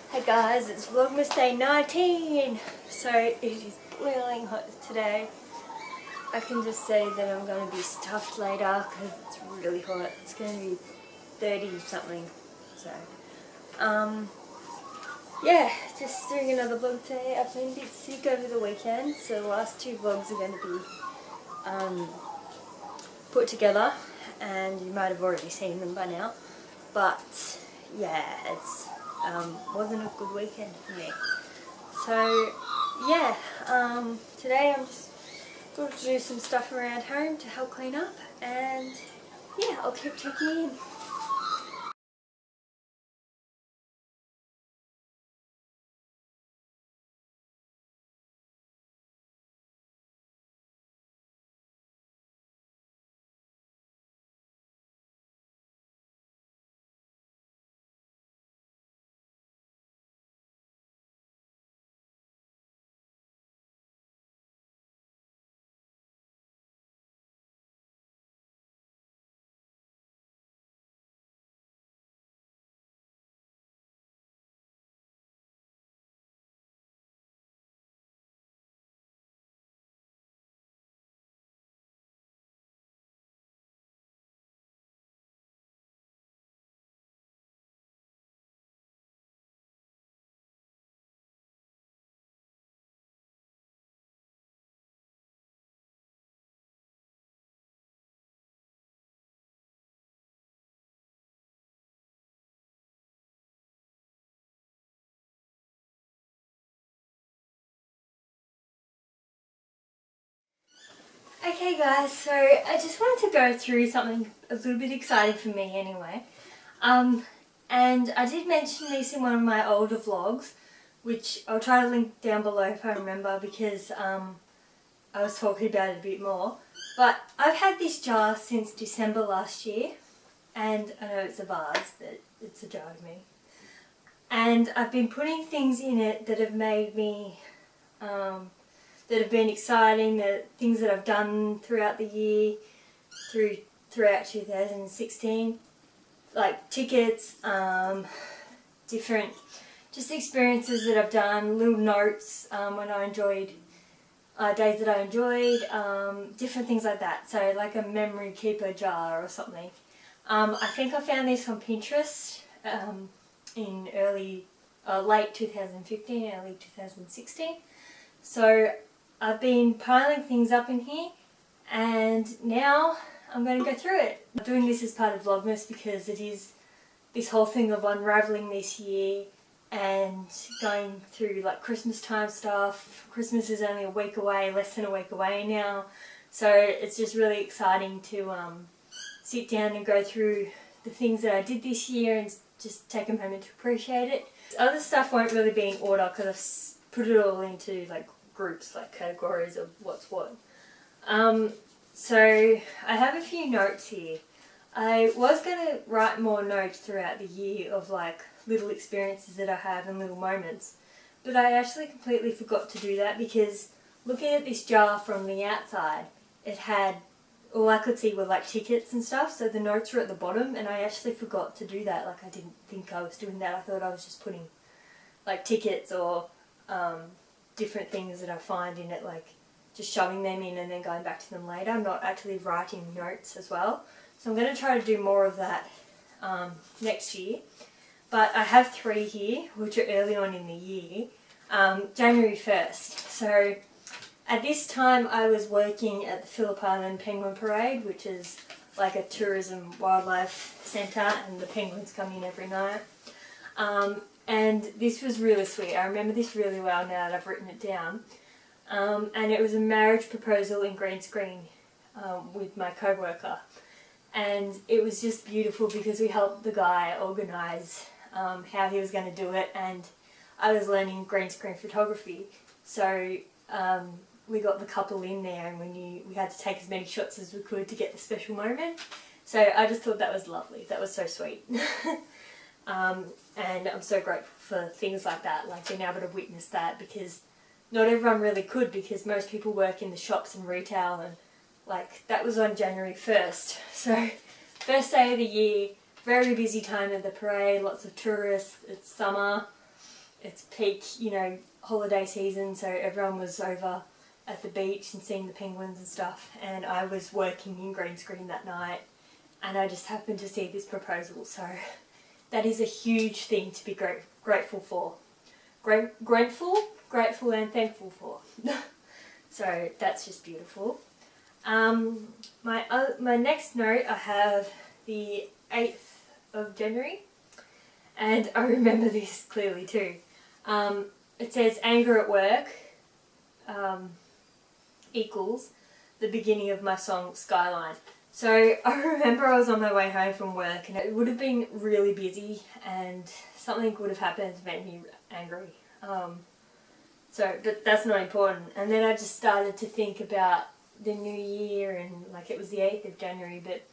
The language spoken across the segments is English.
Hey guys, it's Vlogmas day 19. So it is boiling hot today. I can just say that I'm going to be stuffed later because it's really hot. It's going to be 30 something. So, yeah, just doing another vlog today. I've been a bit sick over the weekend, so the last two vlogs are going to be put together, and you might have already seen them by now. But yeah, it's wasn't a good weekend for me. So yeah, today I'm just going to do some stuff around home to help clean up, and yeah, I'll keep checking in. Okay guys, so I just wanted to go through something a little bit exciting for me anyway. And I did mention this in one of my older vlogs, which I'll try to link down below if I remember, because I was talking about it a bit more. But I've had this jar since December last year, and I know it's a vase, but it's a jar to me. And I've been putting things in it that have made me, that have been exciting, things that I've done throughout the year, throughout 2016, like tickets, different just experiences that I've done, little notes when I enjoyed, days that I enjoyed, different things like that. So like a memory keeper jar or something. I think I found this on Pinterest in late 2015, early 2016. So I've been piling things up in here, and now I'm going to go through it. I'm doing this as part of Vlogmas because it is this whole thing of unravelling this year and going through like Christmas time stuff. Christmas is only a week away, less than a week away now, so it's just really exciting to sit down and go through the things that I did this year and just take a moment to appreciate it. Other stuff won't really be in order because I've put it all into like groups, like categories of what's what. So I have a few notes here. I was going to write more notes throughout the year of like little experiences that I have and little moments, but I actually completely forgot to do that because looking at this jar from the outside, it had, all I could see were like tickets and stuff, so the notes were at the bottom, and I actually forgot to do that. Like I didn't think I was doing that. I thought I was just putting like tickets or different things that I find in it, like just shoving them in and then going back to them later. I'm not actually writing notes as well. So I'm going to try to do more of that next year. But I have three here, which are early on in the year. January 1st. So at this time I was working at the Phillip Island Penguin Parade, which is like a tourism wildlife centre, and the penguins come in every night. And this was really sweet. I remember this really well now that I've written it down. And it was a marriage proposal in green screen with my co-worker. And it was just beautiful because we helped the guy organise how he was going to do it, and I was learning green screen photography. So we got the couple in there, and we had to take as many shots as we could to get the special moment. So I just thought that was lovely. That was so sweet. And I'm so grateful for things like that, like being able to witness that, because not everyone really could, because most people work in the shops and retail, and like that was on January 1st. So first day of the year, very busy time of the parade, lots of tourists, it's summer, it's peak, you know, holiday season, so everyone was over at the beach and seeing the penguins and stuff, and I was working in green screen that night, and I just happened to see this proposal, so that is a huge thing to be grateful for. Grateful and thankful for. So that's just beautiful. My next note, I have the 8th of January, and I remember this clearly too. It says anger at work equals the beginning of my song Skyline. So I remember I was on my way home from work and it would have been really busy and something would have happened to make me angry. But that's not important. And then I just started to think about the new year, and like it was the 8th of January, but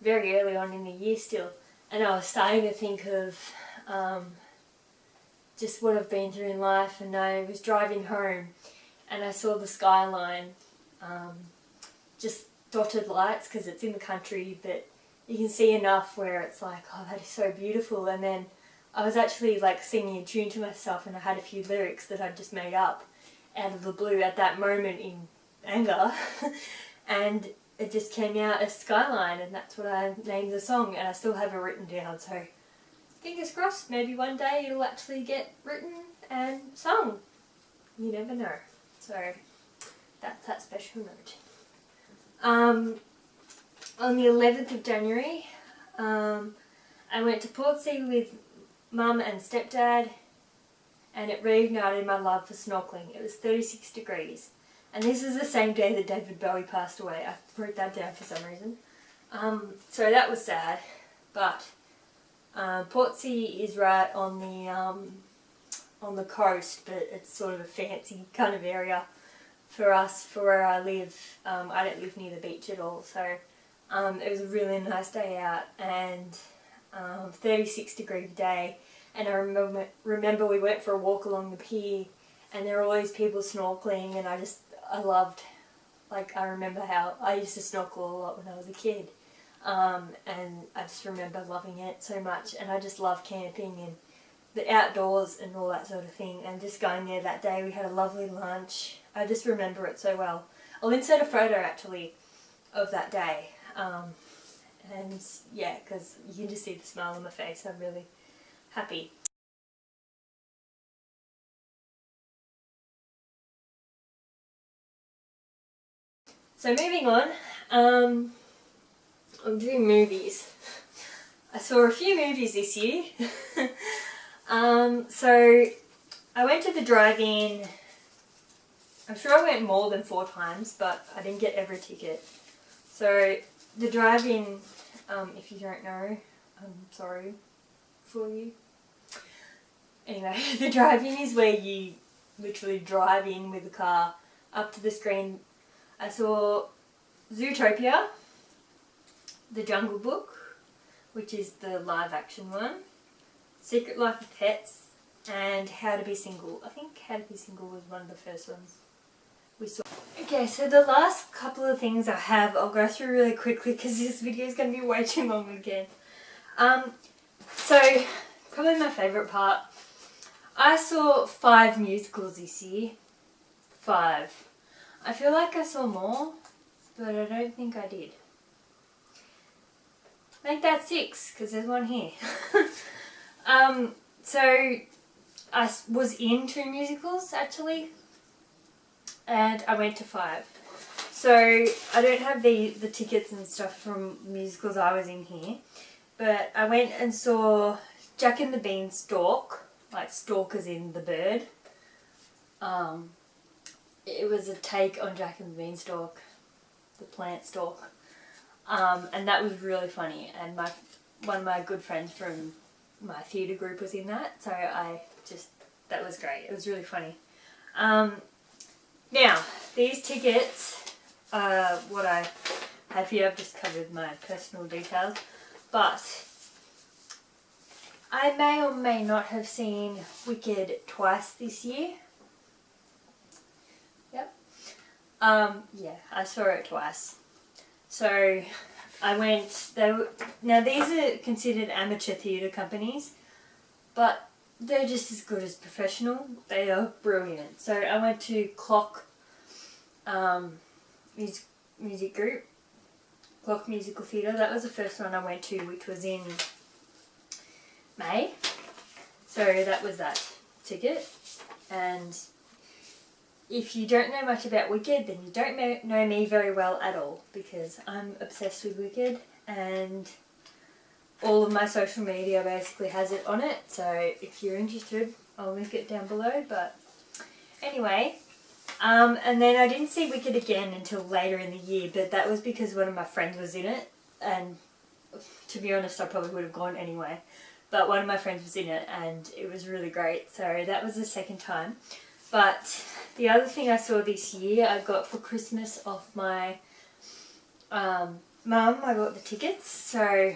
very early on in the year still. And I was starting to think of just what I've been through in life, and I was driving home and I saw the skyline, just dotted lights because it's in the country, but you can see enough where it's like, oh, that is so beautiful. And then I was actually like singing a tune to myself, and I had a few lyrics that I'd just made up out of the blue at that moment in anger and it just came out as Skyline, and that's what I named the song, and I still have it written down, so fingers crossed, maybe one day it'll actually get written and sung. You never know. So that's that special note. On the 11th of January, I went to Portsea with Mum and Stepdad, and it reignited my love for snorkeling. It was 36 degrees. And this is the same day that David Bowie passed away. I wrote that down for some reason. So that was sad. But Portsea is right on the coast, but it's sort of a fancy kind of area for us, for where I live. I don't live near the beach at all, so it was a really nice day out, and 36 degree day. And I remember we went for a walk along the pier, and there were all these people snorkeling, and I loved, like, I remember how I used to snorkel a lot when I was a kid, and I just remember loving it so much, and I just love camping and the outdoors and all that sort of thing, and just going there that day. We had a lovely lunch. I just remember it so well. I'll insert a photo actually of that day, and yeah, because you can just see the smile on my face. I'm really happy. So moving on, I'm doing movies. I saw a few movies this year. So I went to the drive-in. I'm sure I went more than 4 times, but I didn't get every ticket. So the drive-in, if you don't know, I'm sorry for you. Anyway, the drive-in is where you literally drive in with the car up to the screen. I saw Zootopia, The Jungle Book, which is the live action one, Secret Life of Pets, and How to Be Single. I think How to Be Single was one of the first ones we saw. Okay, so the last couple of things I have, I'll go through really quickly because this video is going to be way too long again. So, probably my favourite part, I saw 5 musicals this year. 5. I feel like I saw more, but I don't think I did. Make that 6, because there's one here. So I was in 2 musicals actually, and I went to 5. So I don't have the tickets and stuff from musicals I was in here, but I went and saw Jack and the Beanstalk, like stalk as in the bird. It was a take on Jack and the Beanstalk, the plant stalk, and that was really funny, and one of my good friends from my theatre group was in that, so that was great. It was really funny. Now, these tickets are what I have here. I've just covered my personal details, but I may or may not have seen Wicked twice this year. Yeah, I saw it twice. So I went, now these are considered amateur theatre companies, but they're just as good as professional. They are brilliant. So I went to Clock music group, Clock Musical Theatre. That was the first one I went to, which was in May. So that was that ticket. And if you don't know much about Wicked, then you don't know me very well at all, because I'm obsessed with Wicked and all of my social media basically has it on it. So if you're interested, I'll link it down below. But anyway, and then I didn't see Wicked again until later in the year, but that was because one of my friends was in it, and to be honest, I probably would have gone anyway. But one of my friends was in it and it was really great. So that was the second time. But the other thing I saw this year, I got for Christmas off my mum. I got the tickets. So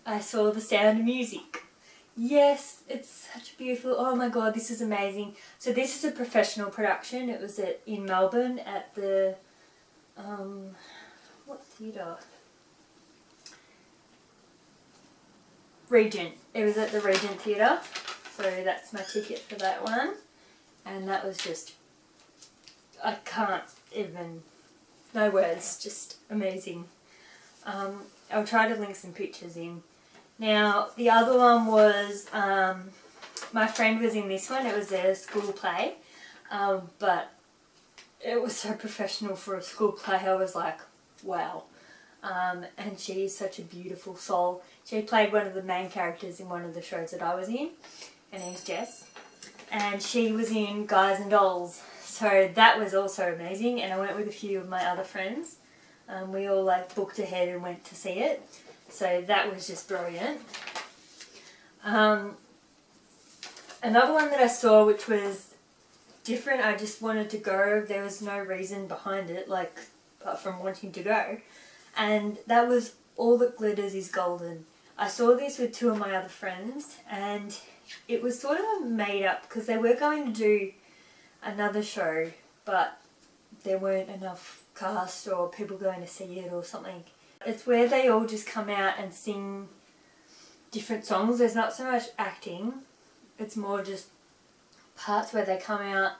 I saw The Sound of Music. Yes, it's such a beautiful... Oh my god, this is amazing. So this is a professional production. It was in Melbourne at the... what theatre? Regent. It was at the Regent Theatre. So that's my ticket for that one. And that was just... I can't even... No words. Just amazing. I'll try to link some pictures in. Now, the other one was... my friend was in this one. It was a school play. But it was so professional for a school play. I was like, wow. And she's such a beautiful soul. She played one of the main characters in one of the shows that I was in. Her name's Jess. And she was in Guys and Dolls. So that was also amazing. And I went with a few of my other friends. We all like booked ahead and went to see it. So that was just brilliant. Another one that I saw which was different, I just wanted to go. There was no reason behind it, like apart from wanting to go. And that was All That Glitters Is Golden. I saw this with two of my other friends, and it was sort of made up because they were going to do another show, but there weren't enough cast or people going to see it or something. It's where they all just come out and sing different songs. There's not so much acting, it's more just parts where they come out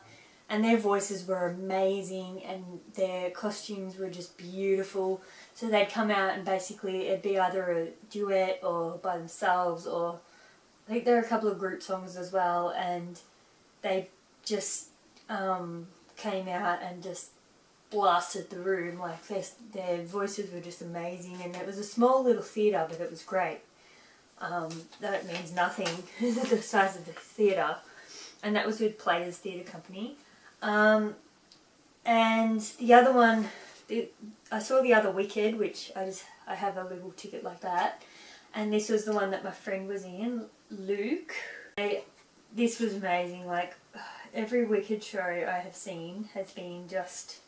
and their voices were amazing and their costumes were just beautiful. So they'd come out and basically it'd be either a duet or by themselves, or I think there are a couple of group songs as well, and they just came out and just blasted the room. Like their voices were just amazing, and it was a small little theatre but it was great. That means nothing the size of the theatre, and that was with Players Theatre Company. And the other one, I saw the other Wicked, which I have a little ticket like that, and this was the one that my friend was in, Luke. This was amazing. Like every Wicked show I have seen has been just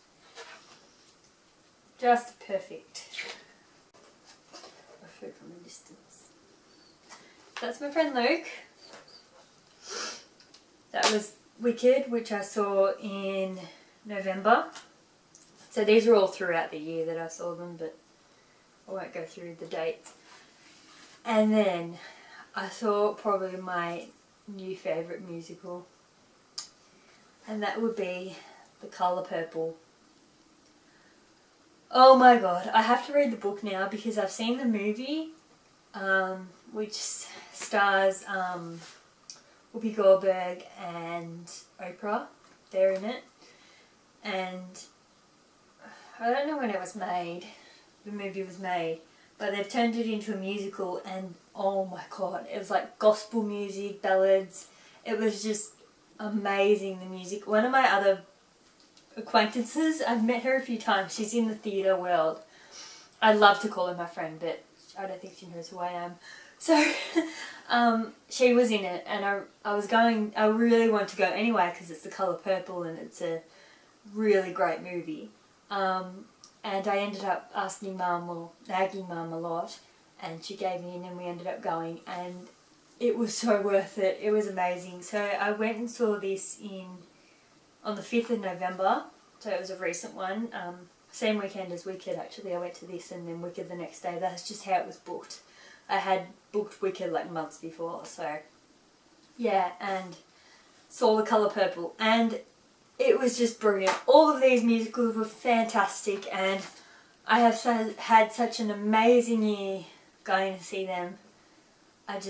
perfect. I'll show it from a distance. That's my friend Luke. That was Wicked, which I saw in November. So these are all throughout the year that I saw them, but I won't go through the dates. And then I saw probably my new favourite musical, and that would be The Colour Purple. Oh my god, I have to read the book now because I've seen the movie, which stars Whoopi Goldberg and Oprah. They're in it. And I don't know when it was made, the movie was made, but they've turned it into a musical, and oh my god, it was like gospel music, ballads. It was just amazing, the music. One of my other acquaintances, I've met her a few times, she's in the theatre world. I'd love to call her my friend, but I don't think she knows who I am. So she was in it, and I really want to go anyway because it's The Colour Purple and it's a really great movie. And I ended up asking Mum, or nagging Mum a lot, and she gave me in and we ended up going, and it was so worth it. It was amazing. So I went and saw this on the 5th of November, so it was a recent one. Same weekend as Wicked actually. I went to this and then Wicked the next day. That's just how it was booked. I had booked Wicked like months before, so yeah, and saw The Colour Purple, and it was just brilliant. All of these musicals were fantastic, and I have had such an amazing year going to see them. I'm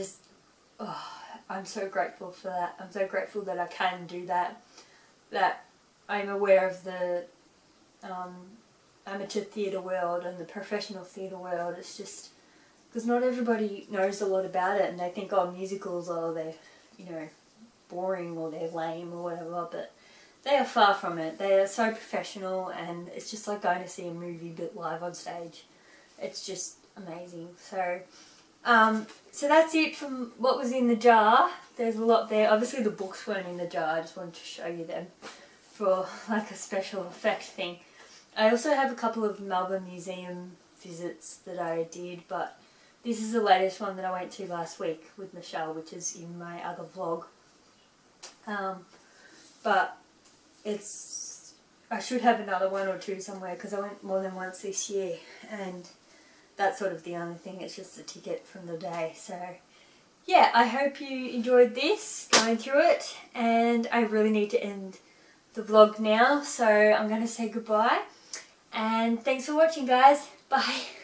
so grateful for that. I'm so grateful that I can do that. That I'm aware of the amateur theatre world and the professional theatre world. It's just because not everybody knows a lot about it, and they think, oh, musicals, oh, they're, you know, boring or they're lame or whatever, but they are far from it. They are so professional, and it's just like going to see a movie but live on stage. It's just amazing. So that's it from what was in the jar. There's a lot there. Obviously the books weren't in the jar, I just wanted to show you them for like a special effect thing. I also have a couple of Melbourne Museum visits that I did, but this is the latest one that I went to last week with Michelle, which is in my other vlog. But I should have another one or two somewhere because I went more than once this year, and that's sort of the only thing. It's just a ticket from the day. So yeah, I hope you enjoyed this, going through it, and I really need to end the vlog now, so I'm going to say goodbye, and thanks for watching, guys. Bye.